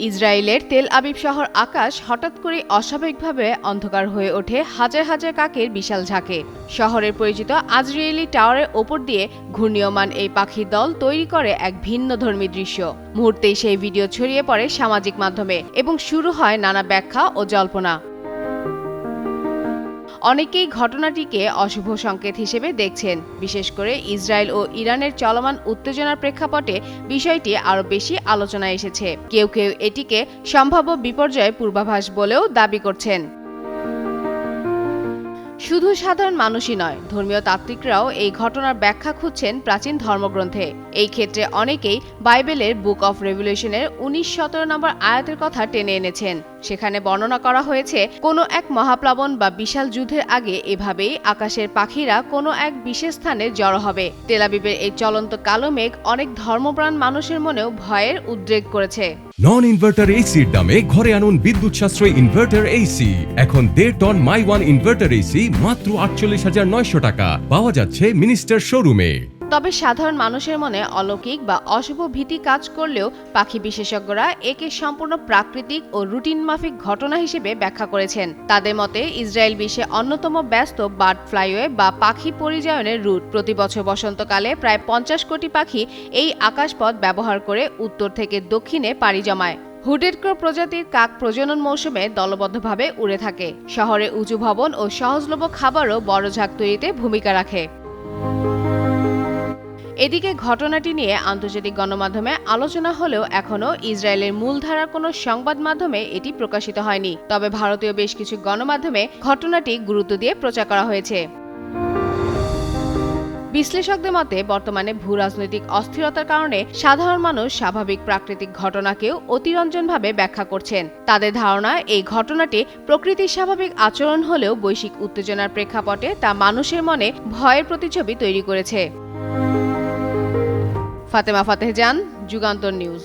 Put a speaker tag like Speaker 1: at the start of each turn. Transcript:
Speaker 1: ইসরায়েলের Tel Aviv শহর আকাশ হঠাৎ করে অস্বাভাবিকভাবে অন্ধকার হয়ে ওঠে হাজার হাজার কাকের বিশাল ঝাঁকে। শহরের পরিচিত আজরিয়েলি টাওয়ারের ওপর দিয়ে ঘূর্ণীয়মান এই পাখির দল তৈরি করে এক ভিন্নধর্মী দৃশ্য। মুহূর্তেই সেই ভিডিও ছড়িয়ে পড়ে সামাজিক মাধ্যমে এবং শুরু হয় নানা ব্যাখ্যা ও জল্পনা। অনেকেই ঘটনাটিকে অশুভ সংকেত হিসেবে দেখছেন, বিশেষ করে ইসরায়েল ও ইরানের চলমান উত্তেজনার প্রেক্ষাপটে বিষয়টি আরও বেশি আলোচনায় এসেছে। কেউ কেউ এটিকে সম্ভাব্য বিপর্যয়ের পূর্বাভাস বলেও দাবি করছেন। শুধু সাধারণ মানুষই নয়, ধর্মীয় তাত্ত্বিকরাও এই ঘটনার ব্যাখ্যা খুঁজছেন প্রাচীন ধর্মগ্রন্থে। এই ক্ষেত্রে অনেকেই বাইবেলের বুক অফ রেভলিউশনের 19-17 নম্বর আয়াতের কথা টেনে এনেছেন। সেখানে বর্ণনা করা হয়েছে, কোনো এক মহাপ্লাবন বা বিশাল যুদ্ধের আগে এভাবেই আকাশের পাখিরা কোনো এক বিশেষ স্থানে জড়ো হবে। তেল আবিবের এই চলন্ত কালো মেঘ অনেক ধর্মপ্রাণ মানুষের মনেও ভয়ের উদ্রেক করেছে।
Speaker 2: নন ইনভার্টার এসির দামে ঘরে আনুন বিদ্যুৎ সাশ্রয়ী ইনভার্টার এসি। এখন 1.5 ton my one inverter AC মাত্র 48,900 টাকা পাওয়া যাচ্ছে মিনিস্টার শোরুমে।
Speaker 1: তবে সাধারণ মানুষের মনে অলৌকিক বা অশুভ ভীতি কাজ করলেও পাখি বিশেষজ্ঞরা একে সম্পূর্ণ প্রাকৃতিক ও রুটিন মাফিক ঘটনা হিসেবে ব্যাখ্যা করেছেন। তাদের মতে, ইসরায়েল বিশ্বে অন্যতম ব্যস্ত বার্ড ফ্লাইওয়ে বা পাখি পরিযায়নের রুট। প্রতি বছর বসন্তকালে প্রায় 50 কোটি পাখি এই আকাশপথ ব্যবহার করে উত্তর থেকে দক্ষিণে পাড়ি জমায়। হুডেড ক্রো প্রজাতির কাক প্রজনন মৌসুমে দলবদ্ধভাবে উড়ে থাকে। শহরে উঁচু ভবন ও সহজলভ্য খাবারও বড় ঝাঁক তৈরিতে ভূমিকা রাখে। এদিকে ঘটনাটি নিয়ে আন্তর্জাতিক গণমাধ্যমে আলোচনা হলেও এখনও ইসরায়েলের মূলধারার কোনো সংবাদ মাধ্যমে এটি প্রকাশিত হয়নি। তবে ভারতীয় বেশ কিছু গণমাধ্যমে ঘটনাটি গুরুত্ব দিয়ে প্রচার করা হয়েছে। বিশ্লেষকদের মতে, বর্তমানে ভূ রাজনৈতিক অস্থিরতার কারণে সাধারণ মানুষ স্বাভাবিক প্রাকৃতিক ঘটনাকেও অতিরঞ্জনভাবে ব্যাখ্যা করছেন। তাদের ধারণা, এই ঘটনাটি প্রকৃতির স্বাভাবিক আচরণ হলেও বৈশ্বিক উত্তেজনার প্রেক্ষাপটে তা মানুষের মনে ভয়ের প্রতিছবি তৈরি করেছে। ফাতেমা ফাতেহ জান, যুগান্তর নিউজ।